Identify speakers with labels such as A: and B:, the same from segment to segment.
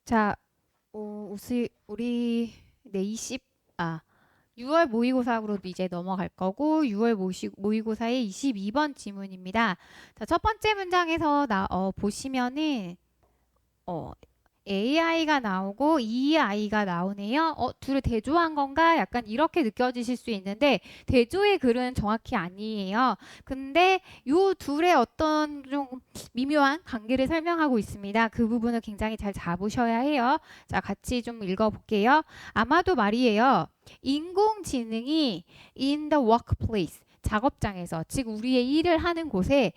A: 자, 우리 네 6월 모의고사로도 이제 넘어갈 거고 6월 모의고사의 22번 지문입니다. 자, 첫 번째 문장에서 보시면은 어, AI가 나오고 EI가 나오네요. 둘을 대조한 건가? 약간 이렇게 느껴지실 수 있는데 대조의 글은 정확히 아니에요. 근데 요 둘의 어떤 좀 미묘한 관계를 설명하고 있습니다. 그 부분을 굉장히 잘 잡으셔야 해요. 자, 같이 좀 읽어볼게요. 아마도 말이에요. 인공지능이 in the workplace 작업장에서 즉 우리의 일을 하는 곳에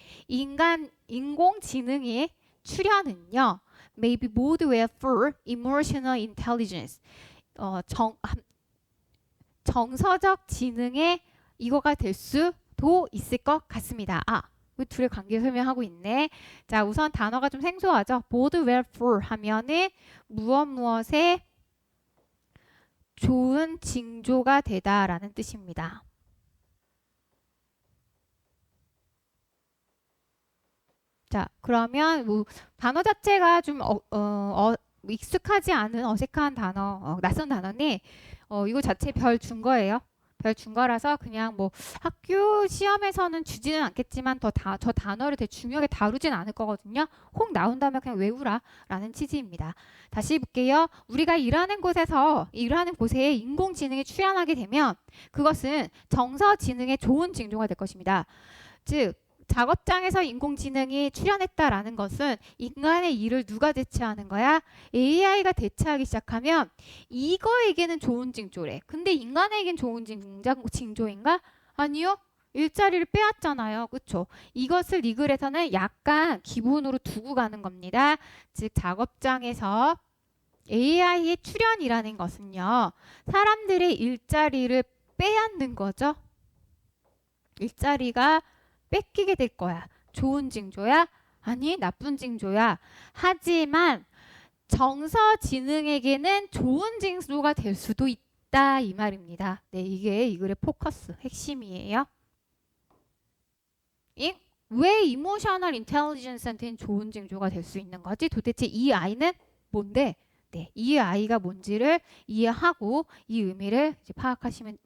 A: 인공지능의 출현은요. may be moldware for emotional intelligence. 정서적 지능의 이거가 될 수도 있을 것 같습니다. 그 둘의 관계 설명하고 있네. 자, 우선 단어가 좀 생소하죠. moldware for 하면은 무엇에 좋은 징조가 되다라는 뜻입니다. 자, 그러면 뭐 단어 자체가 좀 익숙하지 않은 어색한 단어, 낯선 단어니 이거 자체 별 준 거예요. 별 준 거라서 그냥 뭐 학교 시험에서는 주지는 않겠지만 저 단어를 되게 중요하게 다루진 않을 거거든요. 혹 나온다면 그냥 외우라 라는 취지입니다. 다시 볼게요. 우리가 일하는 곳에 인공지능이 출현하게 되면 그것은 정서지능의 좋은 징조가 될 것입니다. 즉 작업장에서 인공지능이 출현했다라는 것은 인간의 일을 누가 대체하는 거야? AI가 대체하기 시작하면 이거에게는 좋은 징조래. 근데 인간에겐 좋은 징조인가? 아니요. 일자리를 빼앗잖아요. 그쵸? 이것을 이 글에서는 약간 기본으로 두고 가는 겁니다. 즉 작업장에서 AI의 출현이라는 것은요. 사람들의 일자리를 빼앗는 거죠. 일자리가 뺏기게 될 거야. 좋은 징조야? 아니, 나쁜 징조야. 하지만 정서지능에게는 좋은 징조가 될 수도 있다 이 말입니다. 네, 이게 이 글의 포커스, 핵심이에요. 왜 이모셔널 인텔리전스한테는 좋은 징조가 될 수 있는 거지? 도대체 이 아이는 뭔데? 네, 이 아이가 뭔지를 이해하고 이 의미를 이제 파악하시면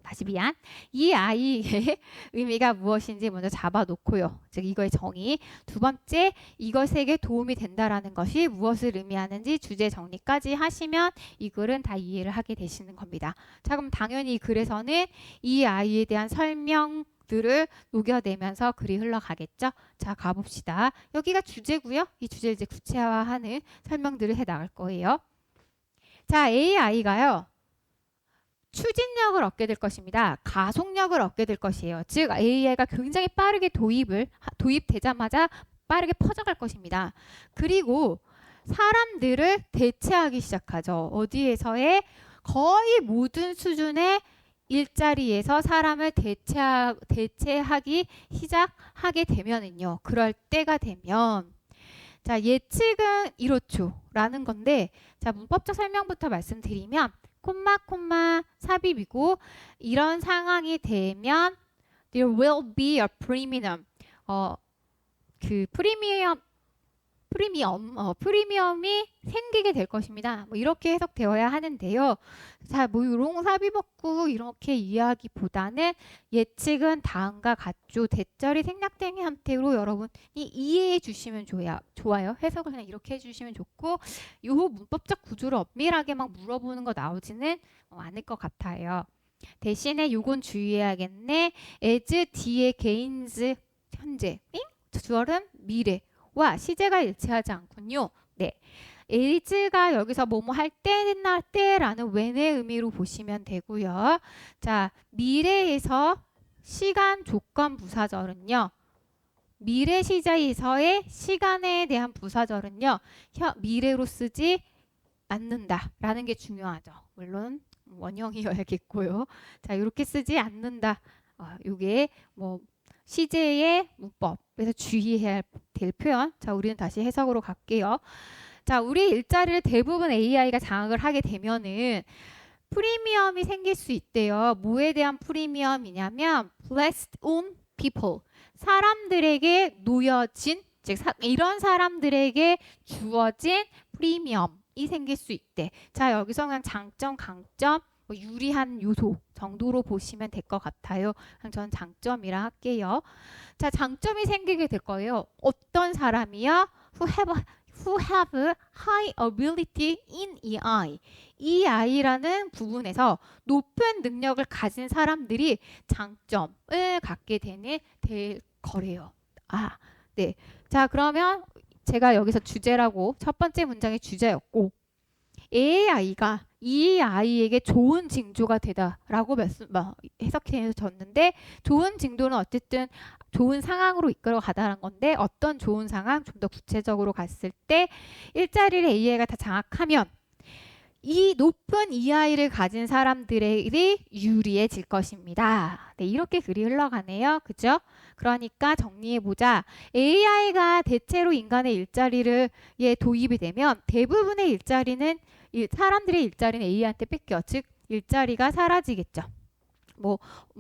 A: 다시 미안. 이 아이의 의미가 무엇인지 먼저 잡아놓고요. 즉 이거의 정의. 두 번째, 이것에게 도움이 된다라는 것이 무엇을 의미하는지 주제 정리까지 하시면 이 글은 다 이해를 하게 되시는 겁니다. 자, 그럼 당연히 이 글에서는 이 아이에 대한 설명들을 녹여내면서 글이 흘러가겠죠. 자, 가봅시다. 여기가 주제고요. 이 주제를 이제 구체화하는 설명들을 해 나갈 거예요. 자, AI가요. 추진력을 얻게 될 것입니다. 가속력을 얻게 될 것이에요. 즉 AI가 굉장히 빠르게 도입되자마자 빠르게 퍼져갈 것입니다. 그리고 사람들을 대체하기 시작하죠. 어디에서의 거의 모든 수준의 일자리에서 사람을 대체하기 시작하게 되면은요. 그럴 때가 되면 자, 예측은 이렇죠. 라는 건데 자, 문법적 설명부터 말씀드리면 콤마 삽입이고 이런 상황이 되면 there will be a premium 그 프리미엄이 생기게 될 것입니다. 뭐 이렇게 해석되어야 하는데요. 자, 뭐 이런 삽입 없고 이렇게 이해하기보다는 예측은 다음과 같죠. 대절이 생략된 형태로 여러분이 이해해 주시면 좋아요. 해석을 그냥 이렇게 해주시면 좋고 요 문법적 구조를 엄밀하게 막 물어보는 거 나오지는 않을 것 같아요. 대신에 요건 주의해야겠네. as 뒤에 gains 현재 주어는 미래와 시제가 일치하지 않군요. 네. as가 여기서 뭐뭐 할 때라는 when의 의미로 보시면 되고요. 자, 미래에서 시간 조건 부사절은요. 미래 시제에서의 시간에 대한 부사절은요. 미래로 쓰지 않는다라는 게 중요하죠. 물론 원형이어야겠고요. 자, 이렇게 쓰지 않는다. 요게 뭐 시제의 문법에서 주의해야 될 표현. 자, 우리는 다시 해석으로 갈게요. 자, 우리 일자리를 대부분 AI가 장악을 하게 되면은 프리미엄이 생길 수 있대요. 뭐에 대한 프리미엄이냐면 placed on people. 사람들에게 놓여진 즉 이런 사람들에게 주어진 프리미엄이 생길 수 있대. 자, 여기서 그냥 장점, 강점, 뭐 유리한 요소 정도로 보시면 될 것 같아요. 그냥 저는 장점이라 할게요. 자, 장점이 생기게 될 거예요. 어떤 사람이요? who have high ability in EI. EI라는 부분에서 높은 능력을 가진 사람들이 장점을 갖게 될 거래요. 아, 네. 자, 그러면 제가 여기서 주제라고 첫 번째 문장의 주제였고 AI가 이 아이에게 좋은 징조가 되다라고 해석해 줬는데 좋은 징조는 어쨌든 좋은 상황으로 이끌어 가다라는 건데 어떤 좋은 상황 좀 더 구체적으로 갔을 때 일자리를 AI가 다 장악하면 이 높은 EI를 가진 사람들이 유리해질 것입니다. 네, 이렇게 글이 흘러가네요. 그죠? 그러니까 정리해보자. AI가 대체로 인간의 일자리를 도입이 되면 대부분의 일자리는 사람들의 일자리는 AI한테 뺏겨. 즉 일자리가 사라지겠죠. 뭐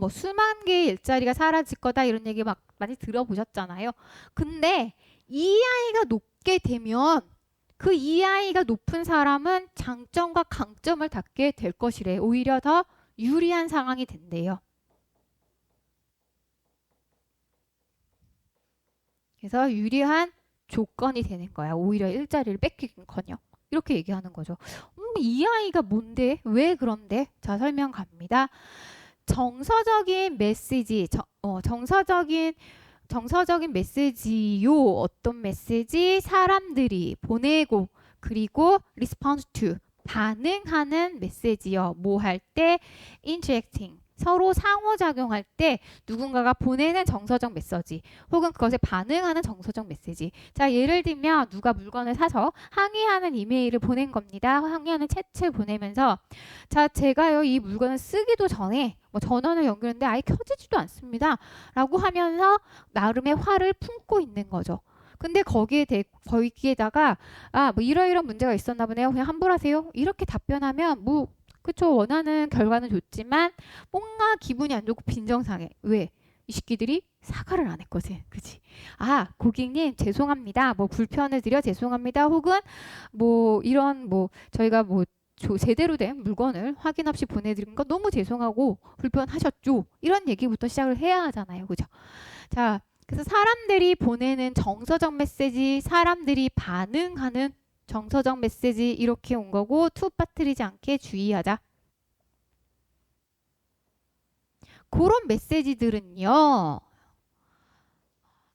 A: 수만 개의 일자리가 사라질 거다 이런 얘기 막 많이 들어보셨잖아요. 근데 EI가 높게 되면 그 EI가 높은 사람은 장점과 강점을 갖게 될 것이래. 오히려 더 유리한 상황이 된대요. 그래서 유리한 조건이 되는 거야. 오히려 일자리를 뺏기긴커녕. 이렇게 얘기하는 거죠. EI가 뭔데? 왜 그런데? 자, 설명 갑니다. 정서적인 메시지, 정서적인 메시지요. 어떤 메시지? 사람들이 보내고 그리고 respond to 반응하는 메시지요. 뭐 할 때? interacting 서로 상호작용할 때 누군가가 보내는 정서적 메시지 혹은 그것에 반응하는 정서적 메시지. 자, 예를 들면 누가 물건을 사서 항의하는 이메일을 보낸 겁니다. 항의하는 채팅을 보내면서 자, 제가요 이 물건을 쓰기도 전에 뭐 전원을 연결했는데 아예 켜지지도 않습니다. 라고 하면서 나름의 화를 품고 있는 거죠. 근데 거기에다가 뭐 이러이런 문제가 있었나 보네요. 그냥 환불하세요. 이렇게 답변하면 뭐 그쵸, 원하는 결과는 좋지만 뭔가 기분이 안 좋고 빈정상해. 왜? 이 새끼들이 사과를 안 했거든. 그치? 아, 고객님 죄송합니다. 뭐 불편을 드려 죄송합니다. 혹은 뭐 이런 저희가 제대로 된 물건을 확인 없이 보내드린 거 너무 죄송하고 불편하셨죠. 이런 얘기부터 시작을 해야 하잖아요. 그죠? 자, 그래서 사람들이 보내는 정서적 메시지, 사람들이 반응하는 정서적 메시지 이렇게 온 거고 투 빠뜨리지 않게 주의하자. 그런 메시지들은요.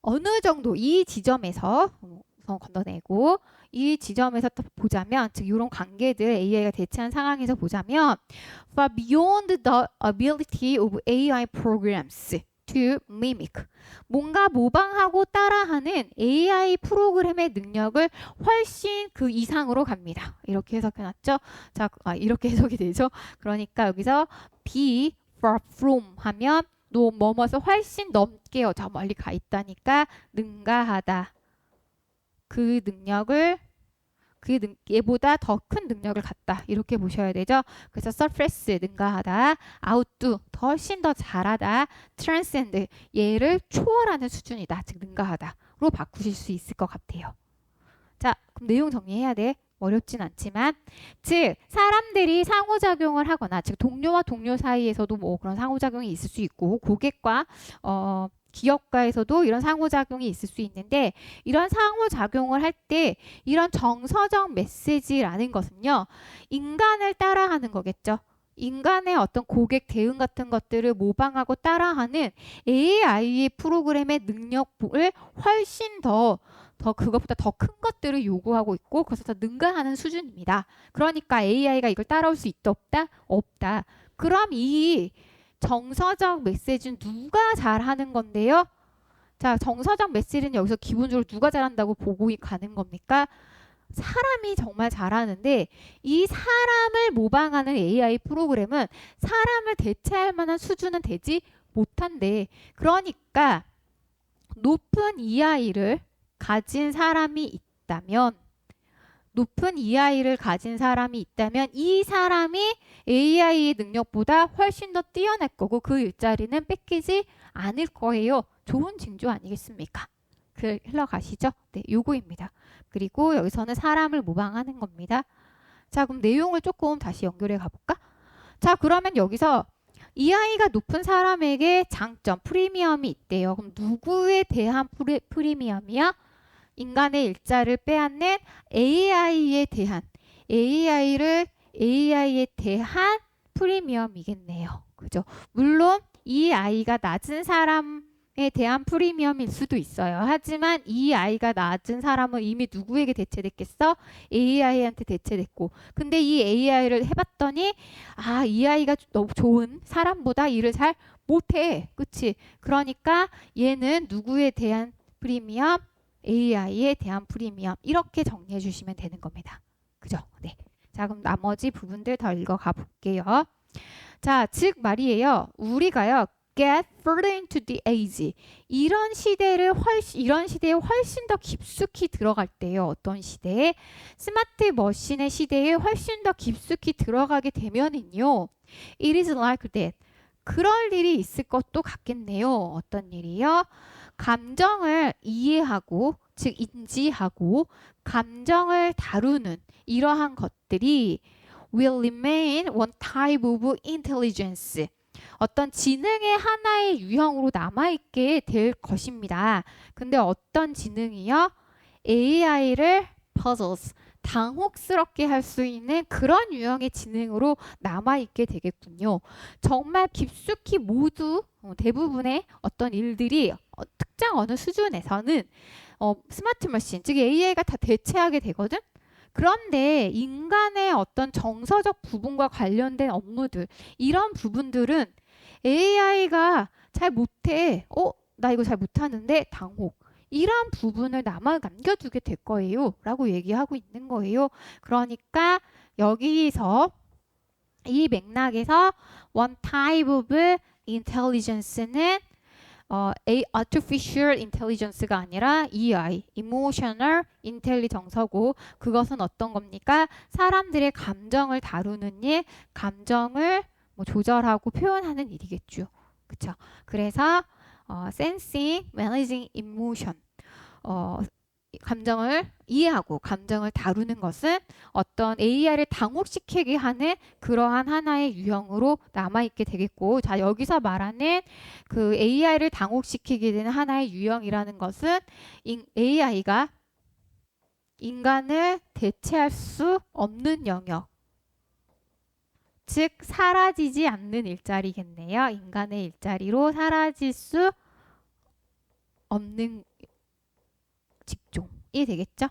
A: 어느 정도 이 지점에서 우선 건너내고 이 지점에서 또 보자면 즉 이런 관계들 AI가 대체한 상황에서 보자면 far beyond the ability of AI programs to mimic 뭔가 모방하고 따라하는 AI 프로그램의 능력을 훨씬 그 이상으로 갑니다. 이렇게 해석해놨죠. 자, 이렇게 해석이 되죠. 그러니까 여기서 be far from 하면 뭐뭐서 훨씬 넘게요. 저 멀리 가 있다니까 능가하다. 그 능력을 얘보다 더 큰 능력을 갖다 이렇게 보셔야 되죠. 그래서 surpass 능가하다, outdo 훨씬 더 잘하다, transcend 얘를 초월하는 수준이다, 즉 능가하다로 바꾸실 수 있을 것 같아요. 자, 그럼 내용 정리해야 돼. 어렵진 않지만 즉 사람들이 상호작용을 하거나 즉 동료와 동료 사이에서도 뭐 그런 상호작용이 있을 수 있고 고객과 기업가에서도 이런 상호작용이 있을 수 있는데 이런 상호작용을 할 때 이런 정서적 메시지라는 것은요. 인간을 따라하는 거겠죠. 인간의 어떤 고객 대응 같은 것들을 모방하고 따라하는 AI의 프로그램의 능력을 훨씬 더 그것보다 더 큰 것들을 요구하고 있고 그래서 더 능가하는 수준입니다. 그러니까 AI가 이걸 따라올 수 있다 없다? 없다. 그럼 이 정서적 메시지는 누가 잘하는 건데요? 자, 정서적 메시지는 여기서 기본적으로 누가 잘한다고 보고 가는 겁니까? 사람이 정말 잘하는데 이 사람을 모방하는 AI 프로그램은 사람을 대체할 만한 수준은 되지 못한대. 그러니까 높은 EI를 가진 사람이 있다면 이 사람이 AI의 능력보다 훨씬 더 뛰어날 거고 그 일자리는 뺏기지 않을 거예요. 좋은 징조 아니겠습니까? 흘러가시죠? 네, 요거입니다. 그리고 여기서는 사람을 모방하는 겁니다. 자, 그럼 내용을 조금 다시 연결해 가볼까? 자, 그러면 여기서 EI가 높은 사람에게 장점, 프리미엄이 있대요. 그럼 누구에 대한 프리미엄이야? 인간의 일자를 빼앗는 AI에 대한 AI에 대한 프리미엄이겠네요. 그죠? 물론 이 아이가 낮은 사람에 대한 프리미엄일 수도 있어요. 하지만 이 아이가 낮은 사람은 이미 누구에게 대체됐겠어? AI한테 대체됐고. 근데 이 AI를 해봤더니 이 아이가 너무 좋은 사람보다 일을 잘 못해. 그치? 그러니까 얘는 누구에 대한 프리미엄? AI에 대한 프리미엄. 이렇게 정리해 주시면 되는 겁니다. 그죠? 네. 자, 그럼 나머지 부분들 더 읽어가 볼게요. 자, 즉 말이에요. 우리가요. get further into the age. 이런 시대에 훨씬 더 깊숙이 들어갈 때요. 어떤 시대에? 스마트 머신의 시대에 훨씬 더 깊숙이 들어가게 되면은요. It is like that. 그럴 일이 있을 것도 같겠네요. 어떤 일이요? 감정을 이해하고, 즉 인지하고 감정을 다루는 이러한 것들이 will remain one type of intelligence. 어떤 지능의 하나의 유형으로 남아있게 될 것입니다. 근데 어떤 지능이요? AI를 puzzles, 당혹스럽게 할 수 있는 그런 유형의 지능으로 남아있게 되겠군요. 정말 깊숙이 모두 대부분의 어떤 일들이 특정 어느 수준에서는 스마트 머신, 즉 AI가 다 대체하게 되거든? 그런데 인간의 어떤 정서적 부분과 관련된 업무들, 이런 부분들은 AI가 잘 못해. 나 이거 잘 못하는데 당혹. 이런 부분을 남겨두게 될 거예요. 라고 얘기하고 있는 거예요. 그러니까 여기서 이 맥락에서 one type of intelligence는 artificial intelligence가 아니라 EI, emotional intelligence고 그것은 어떤 겁니까? 사람들의 감정을 다루는 일, 감정을 조절하고 표현하는 일이겠죠. 그쵸? 그래서 sensing, managing emotion, 감정을 이해하고 감정을 다루는 것은 어떤 AI를 당혹시키게 하는 그러한 하나의 유형으로 남아있게 되겠고, 자, 여기서 말하는 그 AI를 당혹시키게 되는 하나의 유형이라는 것은 AI가 인간을 대체할 수 없는 영역, 즉 사라지지 않는 일자리겠네요. 인간의 일자리로 사라질 수 없는 직종이 되겠죠.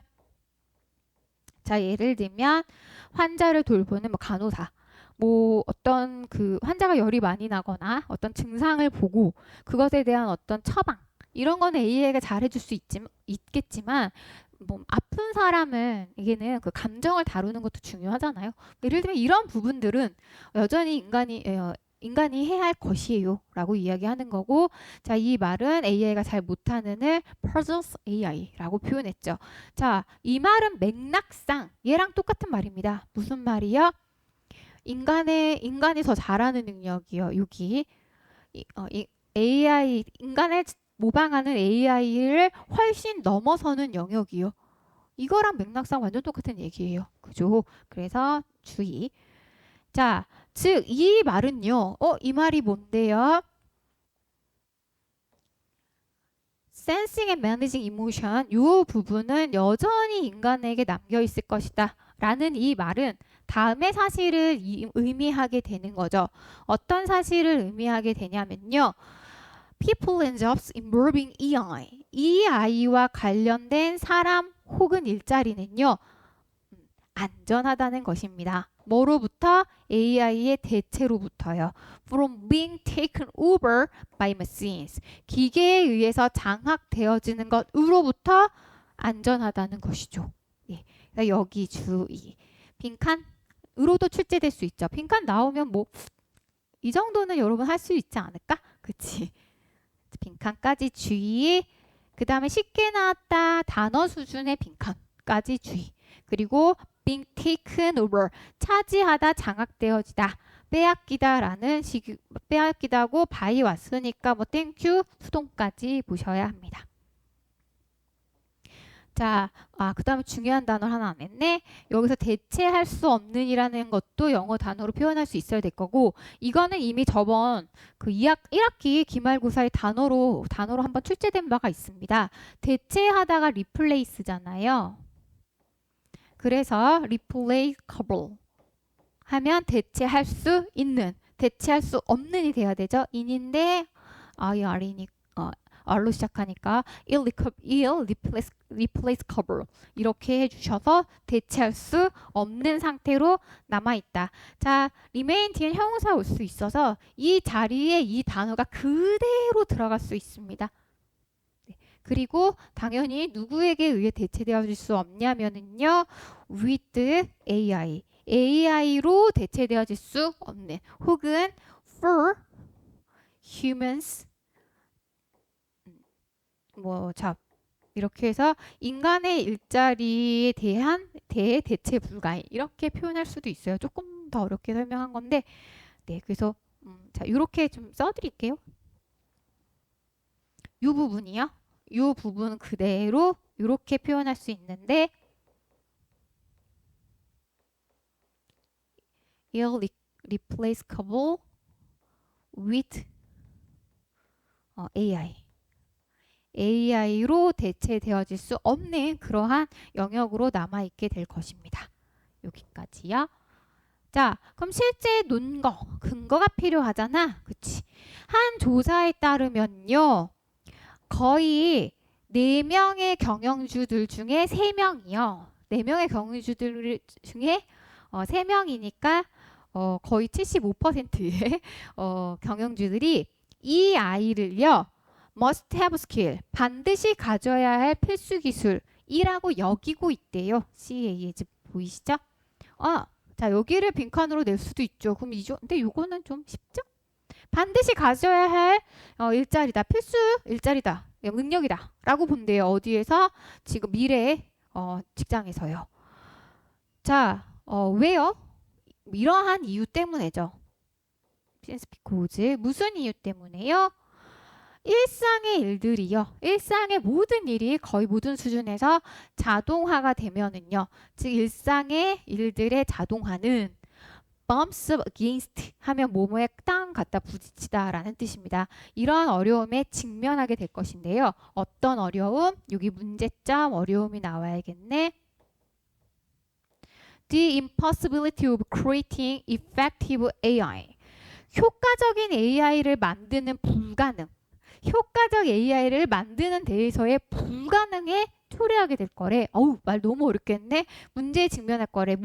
A: 자, 예를 들면 환자를 돌보는 간호사, 어떤 그 환자가 열이 많이 나거나 어떤 증상을 보고 그것에 대한 어떤 처방, 이런 거는 AI가 잘해줄 수 있겠지만 아픈 사람은 이게는 그 감정을 다루는 것도 중요하잖아요. 예를 들면 이런 부분들은 여전히 인간이 해야 할 것이에요 라고 이야기하는 거고, 자, 이 말은 AI가 잘 못하는 을 puzzles AI라고 표현했죠. 자, 이 말은 맥락상 얘랑 똑같은 말입니다. 무슨 말이요? 인간이 더 잘하는 능력이요. 여기 인간을 모방하는 AI를 훨씬 넘어서는 영역이요. 이거랑 맥락상 완전 똑같은 얘기예요. 그죠? 그래서 주의. 자, 즉 이 말은요. 이 말이 뭔데요? Sensing and managing emotion, 이 부분은 여전히 인간에게 남겨 있을 것이다 라는 이 말은 다음의 사실을 의미하게 되는 거죠. 어떤 사실을 의미하게 되냐면요. People and jobs involving EI, EI와 관련된 사람 혹은 일자리는요. 안전하다는 것입니다. 뭐로부터? AI의 대체로부터요. From being taken over by machines. 기계에 의해서 장악되어지는 것으로부터 안전하다는 것이죠. 예. 여기 주의. 빈칸으로도 출제될 수 있죠. 빈칸 나오면 이 정도는 여러분 할 수 있지 않을까? 그치? 빈칸까지 주의. 그 다음에 쉽게 나왔다. 단어 수준의 빈칸까지 주의. 그리고 being taken over, 차지하다, 장악되어지다, 빼앗기다라는 빼앗기다고 by 왔으니까 thank you, 수동까지 보셔야 합니다. 자, 그다음에 중요한 단어 하나 안 했네. 여기서 대체할 수 없는이라는 것도 영어 단어로 표현할 수 있어야 될 거고, 이거는 이미 저번 그 1학기 기말고사의 단어로 한번 출제된 바가 있습니다. 대체하다가 replace잖아요. 그래서 replaceable 하면 대체할 수 있는, 대체할 수 없는이 돼야 되죠. 인인데 ir이니까 r로 시작하니까 irreplaceable 이렇게 해주셔서 대체할 수 없는 상태로 남아있다. 자, remain 뒤엔 형용사 올 수 있어서 이 자리에 이 단어가 그대로 들어갈 수 있습니다. 네. 그리고 당연히 누구에게 의해 대체되어질 수 없냐면은요, with AI, AI로 대체되어질 수 없는, 혹은 for humans, 자, 이렇게 해서 인간의 일자리에 대한 대체 불가인, 이렇게 표현할 수도 있어요. 조금 더 어렵게 설명한 건데, 네, 그래서 자, 이렇게 좀 써드릴게요. 이 부분이요. 이 부분 그대로 이렇게 표현할 수 있는데, irreplaceable with AI. AI로 대체되어질 수 없는 그러한 영역으로 남아있게 될 것입니다. 여기까지요. 자, 그럼 실제 근거가 필요하잖아. 그치? 한 조사에 따르면요, 거의 4명의 경영주들 중에 3명이요. 4명의 경영주들 중에 3명이니까 거의 75%의 경영주들이 이 아이를요, must have skill, 반드시 가져야 할 필수 기술이라고 여기고 있대요. CAS 보이시죠? 자, 여기를 빈칸으로 낼 수도 있죠. 그럼 근데 이거는 좀 쉽죠? 반드시 가져야 할 일자리다, 필수 일자리다, 능력이다 라고 본대요. 어디에서? 지금 미래의 직장에서요. 자, 왜요? 이러한 이유 때문에죠. because 무슨 이유 때문에요? 일상의 일들이요. 일상의 모든 일이 거의 모든 수준에서 자동화가 되면은요. 즉 일상의 일들의 자동화는 bumps up against 하면 뭐뭐에 땅 갖다 부딪히다라는 뜻입니다. 이러한 어려움에 직면하게 될 것인데요. 어떤 어려움? 여기 문제점 어려움이 나와야겠네. The impossibility of creating effective AI. 효과적인 AI를 만드는 불가능. 효과적 AI를 만드는 데에서의 불가능에 초래하게 될 거래. 말 너무 어렵겠네. 문제에 직면할 거래.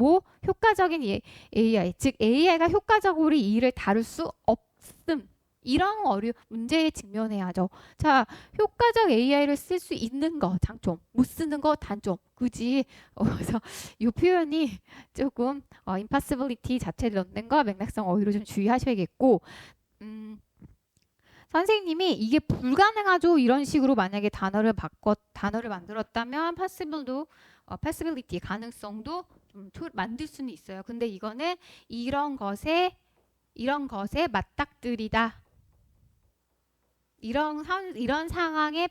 A: 효과적인 AI, 즉 AI가 효과적으로 이 일을 다룰 수 없음. 이런 문제에 직면해야죠. 자, 효과적 AI를 쓸 수 있는 거 장점, 못 쓰는 거 단점. 그지? 그래서 이 표현이 조금 impossibility 자체를 넣는 거 맥락성 어휘로 좀 주의하셔야겠고, 선생님이 이게 불가능하죠 이런 식으로 만약에 단어를 만들었다면 possibility 가능성도 좀 만들 수는 있어요. 근데 이거는 이런 것에 맞닥뜨리다. 이런 상황에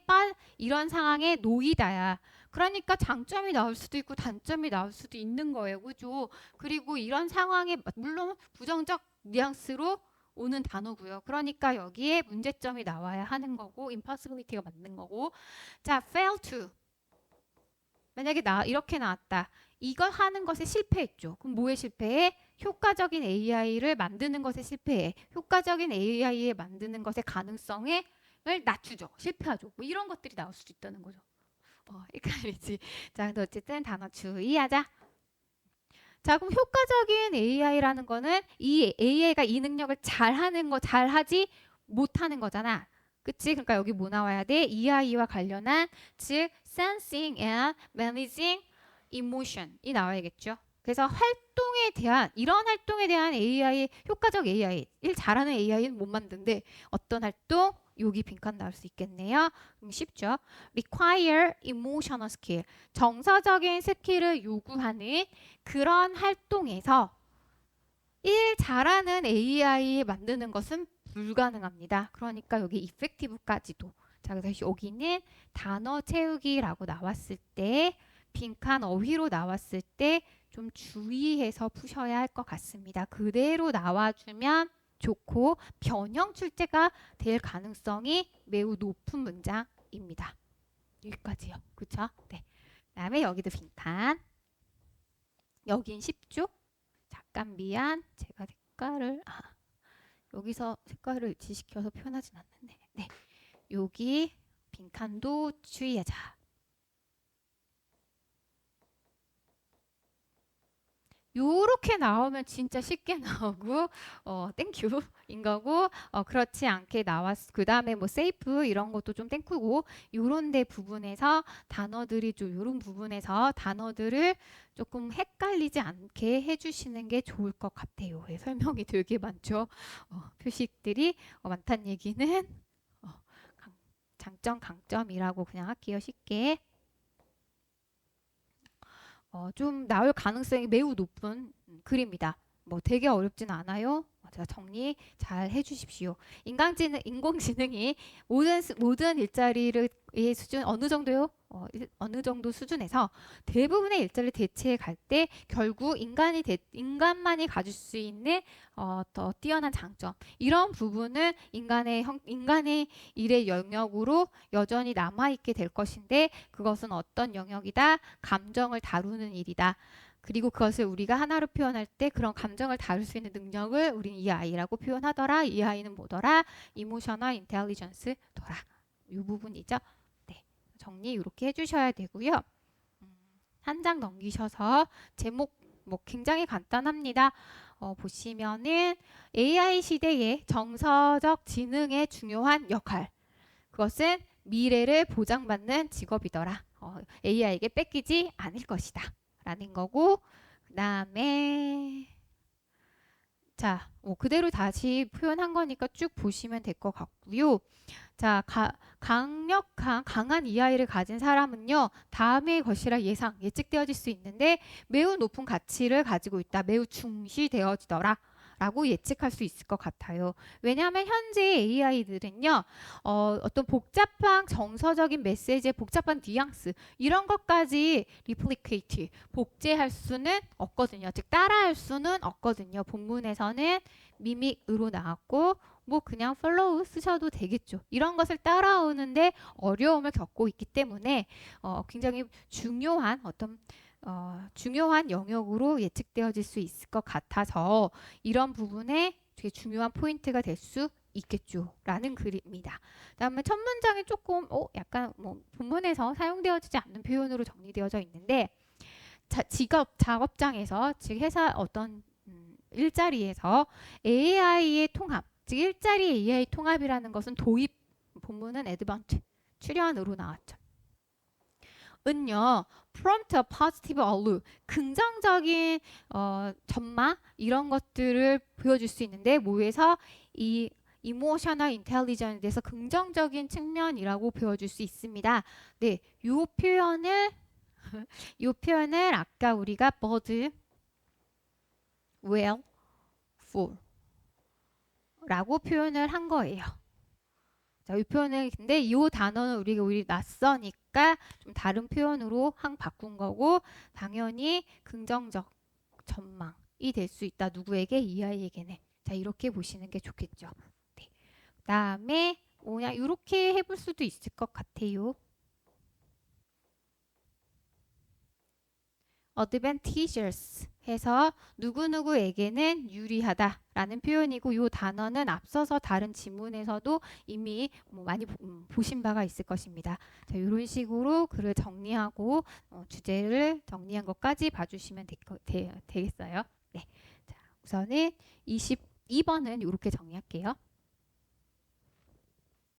A: 놓이다야. 그러니까 장점이 나올 수도 있고 단점이 나올 수도 있는 거예요. 그죠? 그리고 이런 상황에 물론 부정적 뉘앙스로 오는 단어고요. 그러니까 여기에 문제점이 나와야 하는 거고 impossibility가 맞는 거고. 자, fail to. 만약에 이렇게 나왔다. 이걸 하는 것에 실패했죠. 그럼 뭐에 실패해? 효과적인 AI를 만드는 것에 실패해. 효과적인 AI에 만드는 것의 가능성을 낮추죠. 실패하죠. 뭐 이런 것들이 나올 수도 있다는 거죠. 헷갈리지. 자, 근데 어쨌든 단어 주의하자. 자, 그럼 효과적인 AI라는 거는 이 AI가 이 능력을 잘하지 못하는 거잖아. 그치? 그러니까 여기 뭐 나와야 돼? EI와 관련한, 즉 sensing and managing emotion이 나와야겠죠. 그래서 이런 활동에 대한 AI, 효과적 AI, 일 잘하는 AI는 못 만든데 어떤 활동? 여기 빈칸 나올 수 있겠네요. 쉽죠? require emotional skill. 정서적인 스킬을 요구하는 그런 활동에서 일 잘하는 AI 만드는 것은 불가능합니다. 그러니까 여기 effective까지도. 자, 그래서 여기는 단어 채우기라고 나왔을 때, 빈칸 어휘로 나왔을 때 좀 주의해서 푸셔야 할 것 같습니다. 그대로 나와주면 좋고 변형 출제가 될 가능성이 매우 높은 문장입니다. 여기까지요. 그쵸? 네. 그다음에 여기도 빈칸. 여긴 쉽죠? 잠깐 미안. 제가 색깔을 여기서 색깔을 일치시켜서 표현하진 않는데. 네. 여기 빈칸도 주의하자. 요렇게 나오면 진짜 쉽게 나오고 땡큐인 거고 그렇지 않게 그 다음에 뭐 세이프 이런 것도 좀 땡큐고 요런 데 부분에서 단어들이 좀 요런 부분에서 단어들을 조금 헷갈리지 않게 해주시는 게 좋을 것 같아요. 설명이 되게 많죠. 표식들이 많다는 얘기는 장점 강점이라고 그냥 할게요. 쉽게. 좀 나올 가능성이 매우 높은 글입니다. 뭐 되게 어렵진 않아요. 제가 정리 잘 해주십시오. 인공지능이 모든 일자리의 수준 어느 정도요? 어느 정도 수준에서 대부분의 일자리를 대체해 갈 때 결국 인간만이 가질 수 있는 더 뛰어난 장점 이런 부분은 인간의 일의 영역으로 여전히 남아있게 될 것인데 그것은 어떤 영역이다? 감정을 다루는 일이다. 그리고 그것을 우리가 하나로 표현할 때 그런 감정을 다룰 수 있는 능력을 우리는 이 아이라고 표현하더라. 이 아이는 뭐더라? 이모셔널 인텔리전스더라. 이 부분이죠. 네, 정리 이렇게 해주셔야 되고요. 한 장 넘기셔서 제목 뭐 굉장히 간단합니다. 보시면은 AI 시대의 정서적 지능의 중요한 역할. 그것은 미래를 보장받는 직업이더라. AI에게 뺏기지 않을 것이다. 라는 거고 그 다음에 자, 그대로 다시 표현한 거니까 쭉 보시면 될 것 같고요. 자, 강한 EI를 가진 사람은요, 다음의 것이라 예측되어질 수 있는데 매우 높은 가치를 가지고 있다. 매우 중시되어지더라. 라고 예측할 수 있을 것 같아요. 왜냐하면 현재 AI들은요, 어떤 복잡한 정서적인 메시지의 복잡한 뉘앙스 이런 것까지 replicate, 복제할 수는 없거든요. 즉 따라할 수는 없거든요. 본문에서는 미믹으로 나왔고 뭐 그냥 follow 쓰셔도 되겠죠. 이런 것을 따라오는데 어려움을 겪고 있기 때문에 굉장히 중요한 중요한 영역으로 예측되어질 수 있을 것 같아서 이런 부분에 되게 중요한 포인트가 될 수 있겠죠. 라는 글입니다. 다음에 첫 문장이 조금 약간 뭐 본문에서 사용되어지지 않는 표현으로 정리되어져 있는데 작업장에서 즉 회사 어떤 일자리에서 AI의 통합 즉 일자리 AI 통합이라는 것은 도입 본문은 advanced 출연으로 나왔죠. 은요, prompt a positive outlook, 긍정적인 전망 이런 것들을 보여줄 수 있는데 뭐에서 이 emotional intelligence에서 긍정적인 측면이라고 보여줄 수 있습니다. 네, 요 표현을 아까 우리가 bird, well, full 라고 표현을 한 거예요. 자, 이 표현은 근데 이 단어는 우리 낯서니까 좀 다른 표현으로 바꾼 거고 당연히 긍정적 전망이 될 수 있다. 누구에게? 이 아이에게는. 자, 이렇게 보시는 게 좋겠죠. 네. 그다음에 그냥 이렇게 해볼 수도 있을 것 같아요. advantageous 해서 누구누구에게는 유리하다라는 표현이고 이 단어는 앞서서 다른 지문에서도 이미 많이 보신 바가 있을 것입니다. 자, 이런 식으로 글을 정리하고 주제를 정리한 것까지 봐주시면 되겠어요. 네. 자, 우선은 22번은 이렇게 정리할게요.